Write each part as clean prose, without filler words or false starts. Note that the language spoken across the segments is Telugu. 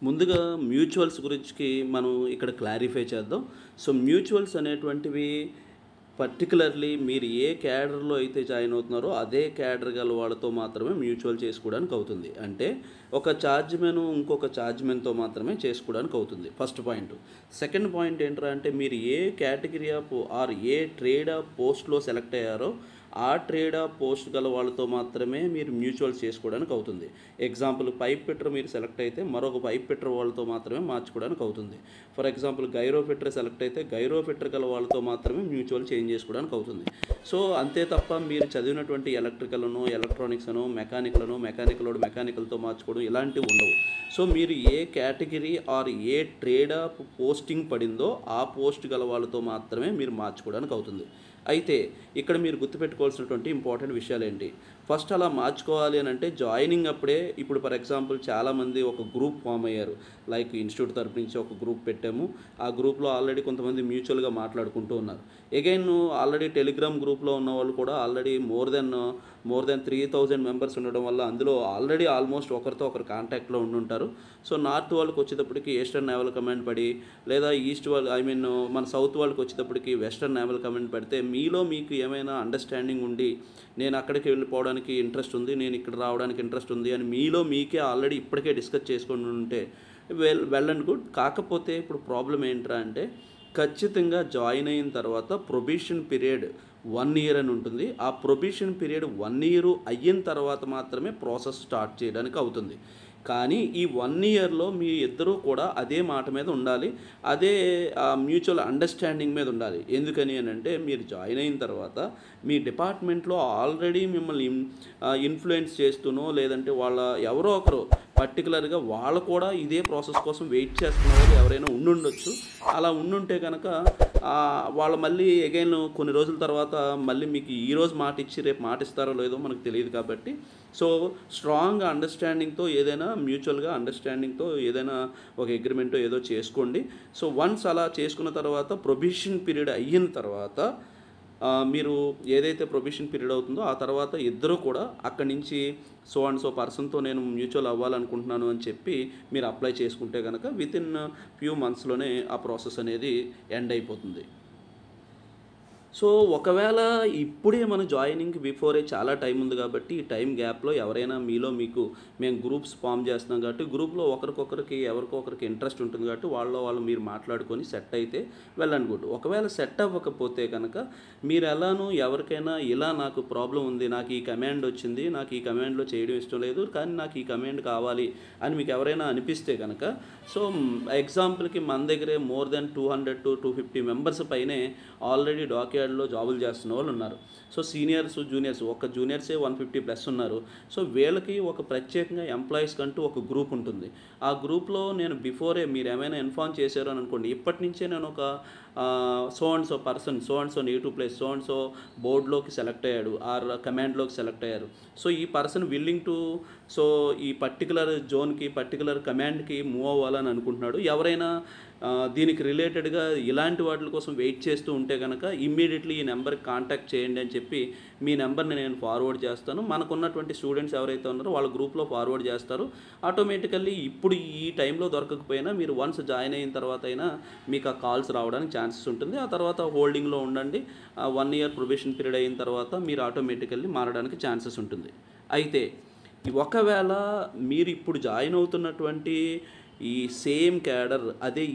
ముందుగా మ్యూచువల్స్ గురించి మనం ఇక్కడ క్లారిఫై చేద్దాం. సో మ్యూచువల్స్ అనేటువంటివి పర్టికులర్లీ మీరు ఏ క్యాడర్లో అయితే జాయిన్ అవుతున్నారో అదే క్యాడర్ గల వాళ్ళతో మాత్రమే మ్యూచువల్ చేసుకోవడానికి అవుతుంది. అంటే ఒక ఛార్జ్మెన్ ఇంకొక ఛార్జ్మెన్తో మాత్రమే చేసుకోవడానికి అవుతుంది. First point. సెకండ్ పాయింట్ ఏంట్రా అంటే మీరు ఏ కేటగిరీ ఆఫ్ ఆర్ ఏ ట్రేడ్ ఆఫ్ పోస్ట్లో సెలెక్ట్ అయ్యారో ఆ ట్రేడ్ ఆఫ్ పోస్ట్ గల వాళ్ళతో మాత్రమే మీరు మ్యూచువల్స్ చేసుకోవడానికి అవుతుంది. ఎగ్జాంపుల్ పైప్ ఫిట్టర్ మీరు సెలెక్ట్ అయితే మరొక పైప్ ఫిట్టర్ వాళ్ళతో మాత్రమే మార్చుకోవడానికి అవుతుంది. For example gyro fitter select అయితే గైరో ఫిట్టర్ గల వాళ్ళతో మాత్రమే మ్యూచువల్ చేంజ్ చేసుకోవడానికి అవుతుంది. సో అంతే తప్ప మీరు చదివినటువంటి ఎలక్ట్రికల్ను ఎలక్ట్రానిక్స్ను మెకానికల్తో మార్చుకోవడం ఇలాంటివి ఉండవు. సో మీరు ఏ కేటగిరీ ఆర్ ఏ ట్రేడ్ ఆఫ్ పోస్టింగ్ పడిందో ఆ పోస్ట్ గల వాళ్ళతో మాత్రమే మీరు మార్చుకోవడానికి అవుతుంది. అయితే ఇక్కడ మీరు గుర్తుపెట్టుకోవాల్సినటువంటి ఇంపార్టెంట్ విషయాలు ఏంటి? ఫస్ట్ అలా మార్చుకోవాలి అని అంటే జాయినింగ్ అప్పుడే ఇప్పుడు ఫర్ ఎగ్జాంపుల్ చాలామంది ఒక గ్రూప్ ఫామ్ అయ్యారు. లైక్ ఇన్స్టిట్యూట్ తరపు నుంచి ఒక గ్రూప్ పెట్టాము. ఆ గ్రూప్లో ఆల్రెడీ కొంతమంది మ్యూచువల్గా మాట్లాడుకుంటూ ఉన్నారు. అగైన్ ఆల్రెడీ టెలిగ్రామ్ గ్రూప్లో ఉన్న వాళ్ళు కూడా ఆల్రెడీ మోర్ దెన్ 3000 మెంబర్స్ ఉండడం వల్ల అందులో ఆల్రెడీ ఆల్మోస్ట్ ఒకరితో ఒకరు కాంటాక్ట్లో ఉండుంటారు. సో నార్త్ వాళ్ళకి వచ్చేటప్పటికి ఈస్టర్న్ నేవల్ కమాండ్ పడి, లేదా ఈస్ట్ వాళ్ళు మన సౌత్ వాళ్ళకి వచ్చేటప్పటికి వెస్టర్న్ నేవల్ కమాండ్ పడితే మీలో మీకు ఏమైనా అండర్స్టాండింగ్ ఉండి నేను అక్కడికి వెళ్ళిపోవడానికి ఇంట్రెస్ట్ ఉంది, నేను ఇక్కడ రావడానికి ఇంట్రెస్ట్ ఉంది అని మీలో మీకే ఆల్రెడీ ఇప్పటికే డిస్కస్ చేసుకొని ఉంటే వెల్ అండ్ గుడ్. కాకపోతే ఇప్పుడు ప్రాబ్లం ఏంట్రా అంటే ఖచ్చితంగా జాయిన్ అయిన తర్వాత ప్రొబేషన్ పీరియడ్ 1 year అని ఉంటుంది. ఆ ప్రొబేషన్ పీరియడ్ 1 year అయిన తర్వాత మాత్రమే ప్రాసెస్ స్టార్ట్ చేయడానికి అవుతుంది. కానీ ఈ 1 yearలో మీ ఇద్దరూ కూడా అదే మాట మీద ఉండాలి, అదే మ్యూచువల్ అండర్స్టాండింగ్ మీద ఉండాలి. ఎందుకని అని అంటే మీరు జాయిన్ అయిన తర్వాత మీ డిపార్ట్మెంట్లో ఆల్రెడీ మిమ్మల్ని ఇన్ఫ్లుయెన్స్ చేస్తూనో లేదంటే వాళ్ళ ఎవరో ఒకరు పర్టికులర్గా వాళ్ళు కూడా ఇదే ప్రాసెస్ కోసం వెయిట్ చేస్తున్న వాళ్ళు ఎవరైనా ఉండుండొచ్చు. అలా ఉండుంటే కనుక వాళ్ళు మళ్ళీ అగైన్ కొన్ని రోజుల తర్వాత మళ్ళీ మీకు ఈరోజు మాట ఇచ్చి రేపు మాట ఇస్తారో లేదో మనకు తెలియదు. కాబట్టి సో స్ట్రాంగ్ అండర్స్టాండింగ్తో ఏదైనా మ్యూచువల్గా అండర్స్టాండింగ్తో ఏదైనా ఒక అగ్రిమెంటో ఏదో చేసుకోండి. సో వన్స్ అలా చేసుకున్న తర్వాత ప్రొబేషన్ పీరియడ్ అయిన తర్వాత మీరు ఏదైతే ప్రొబేషన్ పీరియడ్ అవుతుందో ఆ తర్వాత ఇద్దరు కూడా అక్కడి నుంచి సో అండ్ సో పర్సన్తో నేను మ్యూచువల్ అవ్వాలనుకుంటున్నాను అని చెప్పి మీరు అప్లై చేసుకుంటే కనుక వితిన్ ఫ్యూ మంత్స్లోనే ఆ ప్రాసెస్ అనేది ఎండ్ అయిపోతుంది. సో ఒకవేళ ఇప్పుడే మన జాయినింగ్కి బిఫోరే చాలా టైం ఉంది కాబట్టి ఈ టైం గ్యాప్లో ఎవరైనా మీలో మీకు మేము గ్రూప్స్ ఫామ్ చేస్తున్నాం కాబట్టి గ్రూప్లో ఎవరికొకరికి ఇంట్రెస్ట్ ఉంటుంది కాబట్టి వాళ్ళు మీరు మాట్లాడుకొని సెట్ అయితే వెల్ అండ్ గుడ్. ఒకవేళ సెట్ అవ్వకపోతే కనుక మీరు ఎలానో ఎవరికైనా ఇలా నాకు ప్రాబ్లం ఉంది, నాకు ఈ కమాండ్ వచ్చింది, నాకు ఈ కమాండ్లో చేయడం ఇష్టం లేదు కానీ నాకు ఈ కమాండ్ కావాలి అని మీకు ఎవరైనా అనిపిస్తే కనుక సో ఎగ్జాంపుల్కి మన దగ్గరే మోర్ దెన్ 200 to 250 మెంబర్స్ పైనే ఆల్రెడీ డాక్యార్డ్లో జాబులు చేస్తున్న వాళ్ళు ఉన్నారు. సో సీనియర్స్ జూనియర్స్ జూనియర్సే 150+ ఉన్నారు. సో వీళ్ళకి ఒక ప్రత్యేకంగా ఎంప్లాయీస్ కంటూ ఒక గ్రూప్ ఉంటుంది. ఆ గ్రూప్లో నేను బిఫోరే మీరు ఏమైనా ఇన్ఫార్మ్ చేశారు అని అనుకోండి, ఇప్పటి నుంచే నేను ఒక so and so person so and so negative place so and so బోర్డులోకి సెలెక్ట్ అయ్యాడు ఆర్ కమాండ్లోకి సెలెక్ట్ అయ్యారు. సో ఈ పర్సన్ విల్లింగ్ టు సో ఈ పర్టికులర్ జోన్కి పర్టికులర్ కమాండ్కి మూవ్ అవ్వాలని అనుకుంటున్నాడు. ఎవరైనా దీనికి రిలేటెడ్గా ఇలాంటి వాటి కోసం వెయిట్ చేస్తూ ఉంటే కనుక ఇమ్మీడియట్లీ ఈ నెంబర్కి కాంటాక్ట్ చేయండి అని చెప్పి మీ నెంబర్ని నేను ఫార్వర్డ్ చేస్తాను. మనకున్నటువంటి స్టూడెంట్స్ ఎవరైతే ఉన్నారో వాళ్ళ గ్రూప్లో ఫార్వర్డ్ చేస్తారు. ఆటోమేటికల్లీ ఇప్పుడు ఈ టైంలో దొరకకపోయినా మీరు వన్స్ జాయిన్ అయిన తర్వాత అయినా మీకు ఆ కాల్స్ రావడానికి ఛాన్సెస్ ఉంటుంది. ఆ తర్వాత హోల్డింగ్లో ఉండండి. 1 year ప్రొబేషన్ పీరియడ్ అయిన తర్వాత మీరు ఆటోమేటికల్లీ మారడానికి ఛాన్సెస్ ఉంటుంది. అయితే ఒకవేళ మీరు ఇప్పుడు జాయిన్ అవుతున్నటువంటి ఈ సేమ్ క్యాడర్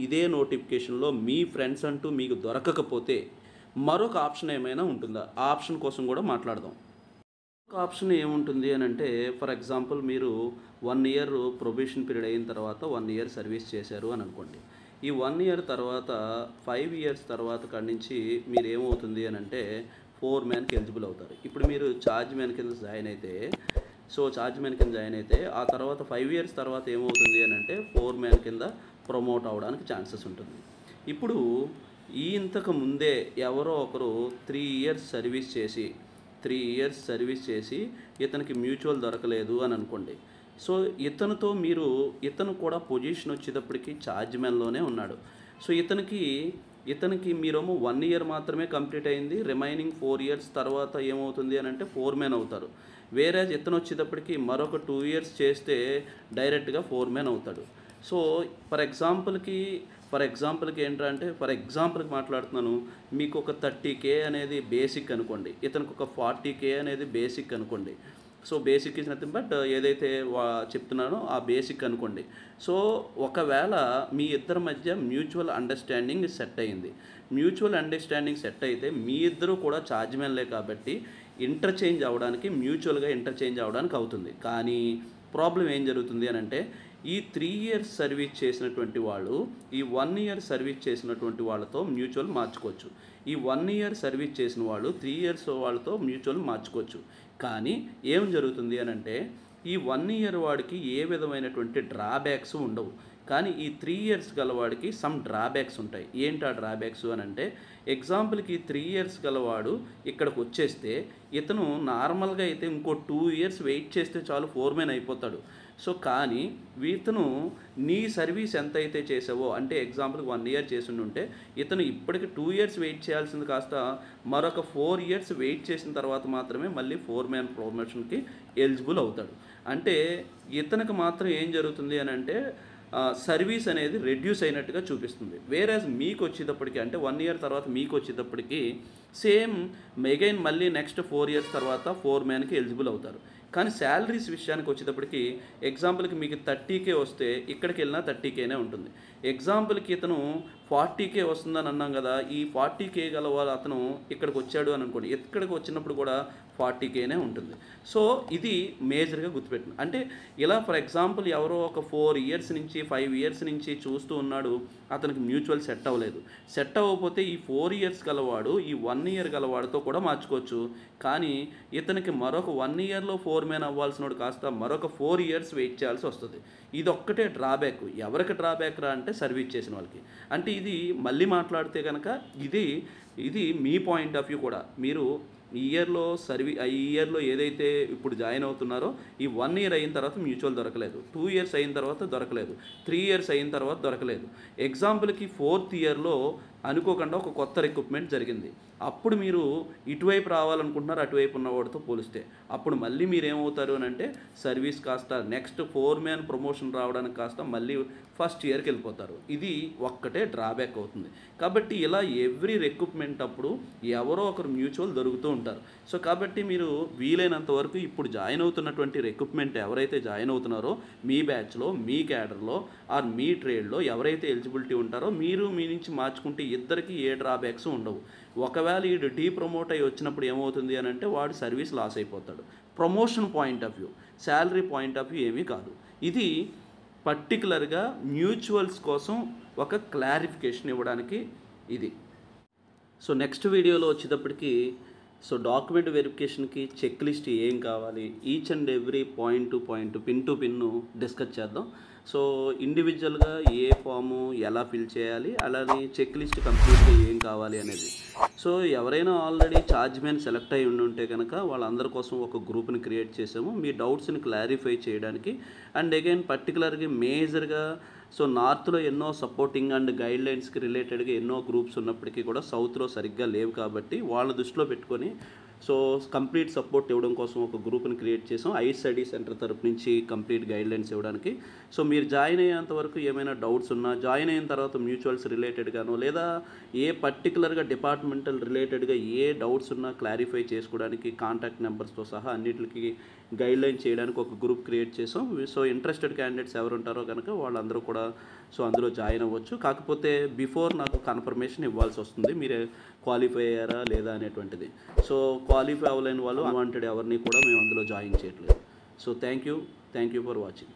ఇదే నోటిఫికేషన్లో మీ ఫ్రెండ్స్ అంటూ మీకు దొరకకపోతే మరొక ఆప్షన్ ఏమైనా ఉంటుందా? ఆ ఆప్షన్ కోసం కూడా మాట్లాడదాం. ఒక ఆప్షన్ ఏముంటుంది అని అంటే ఫర్ ఎగ్జాంపుల్ మీరు 1 year ప్రొబేషన్ పీరియడ్ అయిన తర్వాత 1 year సర్వీస్ చేశారు అని అనుకోండి. ఈ 1 year తర్వాత 5 years తర్వాత కాడి నుంచి మీరు ఏమవుతుంది అని అంటే 4 manకి ఎలిజిబుల్ అవుతారు. ఇప్పుడు మీరు ఛార్జ్ మ్యాన్ కింద జాయిన్ అయితే ఆ తర్వాత 5 years తర్వాత ఏమవుతుంది అని అంటే 4 man కింద ప్రమోట్ అవ్వడానికి ఛాన్సెస్ ఉంటుంది. ఇప్పుడు ఇంతకు ముందే ఎవరో ఒకరు 3 years సర్వీస్ చేసి ఇతనికి మ్యూచువల్ దొరకలేదు అని అనుకోండి. సో ఇతను కూడా పొజిషన్ వచ్చేటప్పటికి ఛార్జ్ మ్యాన్లోనే ఉన్నాడు. సో ఇతనికి మీరేమో 1 year మాత్రమే కంప్లీట్ అయింది, రిమైనింగ్ 4 years తర్వాత ఏమవుతుంది అని అంటే 4 man అవుతారు. వేరే ఇతను వచ్చేటప్పటికి మరొక 2 years చేస్తే డైరెక్ట్గా 4 man అవుతాడు. సో ఫర్ ఎగ్జాంపుల్కి ఏంటంటే ఫర్ ఎగ్జాంపుల్కి మాట్లాడుతున్నాను. మీకు ఒక 30K అనేది బేసిక్ అనుకోండి, ఇతనికి ఒక 40K అనేది బేసిక్ అనుకోండి. So basic is nothing but ఏదైతే చెప్తున్నానో ఆ బేసిక్ అనుకోండి. సో ఒకవేళ మీ ఇద్దరి మధ్య మ్యూచువల్ అండర్స్టాండింగ్ సెట్ అయింది. మ్యూచువల్ అండర్స్టాండింగ్ సెట్ అయితే మీ ఇద్దరు కూడా ఛార్జ్మెన్లే కాబట్టి మ్యూచువల్గా ఇంటర్చేంజ్ అవ్వడానికి అవుతుంది. కానీ ప్రాబ్లం ఏం జరుగుతుంది అని అంటే, ఈ 3 ఇయర్స్ సర్వీస్ చేసినటువంటి వాళ్ళు ఈ 1 ఇయర్ సర్వీస్ చేసినటువంటి వాళ్ళతో మ్యూచువల్ మార్చుకోవచ్చు. ఈ 1 ఇయర్ సర్వీస్ చేసిన వాళ్ళు 3 ఇయర్స్ వాళ్ళతో మ్యూచువల్ మార్చుకోవచ్చు. కానీ ఏం జరుగుతుంది అని అంటే, ఈ 1 ఇయర్ వాడికి ఏ విధమైనటువంటి డ్రాబ్యాక్స్ ఉండవు. కానీ ఈ 3 ఇయర్స్ గలవాడికి సమ్ డ్రాబ్యాక్స్ ఉంటాయి. ఏంటి ఆ డ్రాబ్యాక్స్ అని అంటే, ఎగ్జాంపుల్కి 3 ఇయర్స్ గలవాడు ఇక్కడికి వచ్చేస్తే ఇతను నార్మల్గా అయితే ఇంకో 2 ఇయర్స్ వెయిట్ చేస్తే చాలు ఫోర్మెన్ అయిపోతాడు. సో కానీ ఇతను నీ సర్వీస్ ఎంత అయితే చేసావో, అంటే ఎగ్జాంపుల్కి 1 ఇయర్ చేసి ఉంటే ఇతను ఇప్పటికి 2 ఇయర్స్ వెయిట్ చేయాల్సింది కాస్త మరొక 4 ఇయర్స్ వెయిట్ చేసిన తర్వాత మాత్రమే మళ్ళీ ఫోర్మెన్ ప్రమోషన్కి ఎలిజిబుల్ అవుతాడు. అంటే ఇతనికి మాత్రం ఏం జరుగుతుంది అని అంటే, సర్వీస్ అనేది రెడ్యూస్ అయినట్టుగా చూపిస్తుంది. వేరేజ్ మీకు వచ్చేటప్పటికి, అంటే 1 ఇయర్ తర్వాత మీకు వచ్చేటప్పటికి సేమ్ అగైన్ మళ్ళీ నెక్స్ట్ 4 ఇయర్స్ తర్వాత ఫోర్మెన్కి ఎలిజిబుల్ అవుతారు. కానీ శాలరీస్ విషయానికి వచ్చేటప్పటికి ఎగ్జాంపుల్కి మీకు 30K వస్తే ఇక్కడికి వెళ్ళినా 30Kనే ఉంటుంది. ఎగ్జాంపుల్కి ఇతను 40K వస్తుందని అన్నాం కదా, ఈ 40K గల వాళ్ళు అతను ఇక్కడికి వచ్చాడు అని అనుకోండి, ఇక్కడికి వచ్చినప్పుడు కూడా 40Kనే ఉంటుంది. సో ఇది మేజర్గా గుర్తుపెట్టింది. అంటే ఇలా ఫర్ ఎగ్జాంపుల్ ఎవరో ఒక 4 ఇయర్స్ నుంచి 5 ఇయర్స్ నుంచి చూస్తూ ఉన్నాడు, అతనికి మ్యూచువల్ సెట్ అవ్వలేదు. సెట్ అవ్వకపోతే ఈ 4 ఇయర్స్ గలవాడు ఈ 1 ఇయర్ గలవాడితో కూడా మార్చుకోవచ్చు. కానీ ఇతనికి మరొక 1 ఇయర్లో ఫోర్మెన్ అవ్వాల్సినోడు కాస్త మరొక 4 ఇయర్స్ వెయిట్ చేయాల్సి వస్తుంది. ఇది ఒక్కటే డ్రాబ్యాక్. ఎవరికి డ్రాబ్యాక్ రా అంటే సర్వీస్ చేసిన వాళ్ళకి. అంటే ఇది మళ్ళీ మాట్లాడితే కనుక ఇది మీ పాయింట్ ఆఫ్ వ్యూ కూడా. మీరు ఈ ఇయర్లో ఏదైతే ఇప్పుడు జాయిన్ అవుతున్నారో ఈ 1 ఇయర్ అయిన తర్వాత మ్యూచువల్ దొరకలేదు, 2 ఇయర్స్ అయిన తర్వాత దొరకలేదు, 3 ఇయర్స్ అయిన తర్వాత దొరకలేదు. ఎగ్జాంపుల్కి 4th ఇయర్లో అనుకోకుండా ఒక కొత్త రిక్రూట్మెంట్ జరిగింది. అప్పుడు మీరు ఇటువైపు రావాలనుకుంటున్నారు అటువైపు ఉన్నవాడితో పోలిస్తే. అప్పుడు మళ్ళీ మీరు ఏమవుతారు అని అంటే, సర్వీస్ కాస్త నెక్స్ట్ ఫోర్మెన్ ప్రమోషన్ రావడానికి కాస్త మళ్ళీ ఫస్ట్ ఇయర్కి వెళ్ళిపోతారు. ఇది ఒక్కటే డ్రాబ్యాక్ అవుతుంది. కాబట్టి ఇలా ఎవ్రీ రిక్రూట్మెంట్ అప్పుడు ఎవరో ఒకరు మ్యూచువల్ దొరుకుతూ ఉంటారు. సో కాబట్టి మీరు వీలైనంత వరకు ఇప్పుడు జాయిన్ అవుతున్నటువంటి రిక్రూట్మెంట్ ఎవరైతే జాయిన్ అవుతున్నారో మీ బ్యాచ్లో, మీ క్యాడర్లో ఆర్ మీ ట్రేడ్లో ఎవరైతే ఎలిజిబిలిటీ ఉంటారో మీరు మీ నుంచి మార్చుకుంటే ఇద్దరికి ఏ డ్రాబ్యాక్స్ ఉండవు. ఒకవేళ వీడు ప్రమోట్ అయ్యి వచ్చినప్పుడు ఏమవుతుంది అని అంటే, వాడు సర్వీస్ లాస్ అయిపోతాడు. Promotion point of view, salary point of view ఏమీ కాదు. ఇది పర్టికులర్గా మ్యూచువల్స్ కోసం ఒక క్లారిఫికేషన్ ఇవ్వడానికి ఇది. సో నెక్స్ట్ వీడియోలో వచ్చేటప్పటికి డాక్యుమెంట్ వెరిఫికేషన్కి చెక్ లిస్ట్ ఏం కావాలి, each and every point to point, pin to pin discuss చేద్దాం. సో ఇండివిజువల్గా ఏ ఫాము ఎలా ఫిల్ చేయాలి, అలానే చెక్ లిస్ట్ కంప్లీట్గా ఏం కావాలి అనేది. సో ఎవరైనా ఆల్రెడీ ఛార్జ్మెన్ సెలెక్ట్ అయి ఉంటే కనుక వాళ్ళందరి కోసం ఒక గ్రూప్ని క్రియేట్ చేసాము మీ డౌట్స్ని క్లారిఫై చేయడానికి. అండ్ అగైన్ పర్టికులర్గా మేజర్గా నార్త్లో ఎన్నో సపోర్టింగ్ అండ్ గైడ్లైన్స్కి రిలేటెడ్గా ఎన్నో గ్రూప్స్ ఉన్నప్పటికీ కూడా సౌత్లో సరిగ్గా లేవు. కాబట్టి వాళ్ళ దృష్టిలో పెట్టుకొని కంప్లీట్ సపోర్ట్ ఇవ్వడం కోసం ఒక గ్రూప్ని క్రియేట్ చేసాం ఐస్ స్టడీ సెంటర్ తరపు నుంచి కంప్లీట్ గైడ్లైన్స్ ఇవ్వడానికి. మీరు జాయిన్ అయ్యేంత వరకు ఏమైనా డౌట్స్ ఉన్నా, జాయిన్ అయిన తర్వాత మ్యూచువల్స్ రిలేటెడ్గానో లేదా ఏ పర్టికులర్గా డిపార్ట్మెంటల్ రిలేటెడ్గా ఏ డౌట్స్ ఉన్నా క్లారిఫై చేసుకోవడానికి కాంటాక్ట్ నెంబర్స్తో సహా అన్నిటికి గైడ్లైన్ చేయడానికి ఒక గ్రూప్ క్రియేట్ చేసాం. ఇంట్రెస్టెడ్ క్యాండిడేట్స్ ఎవరు ఉంటారో కనుక వాళ్ళందరూ కూడా అందులో జాయిన్ అవ్వచ్చు. కాకపోతే బిఫోర్ నాకు కన్ఫర్మేషన్ ఇవ్వాల్సి వస్తుంది మీరు క్వాలిఫై అయ్యారా లేదా అనేటువంటిది. క్వాలిఫై అవ్వలేని వాళ్ళు అన్వాంటెడ్ ఎవరిని కూడా మేము అందులో జాయిన్ చేయట్లేదు. Thank you for watching.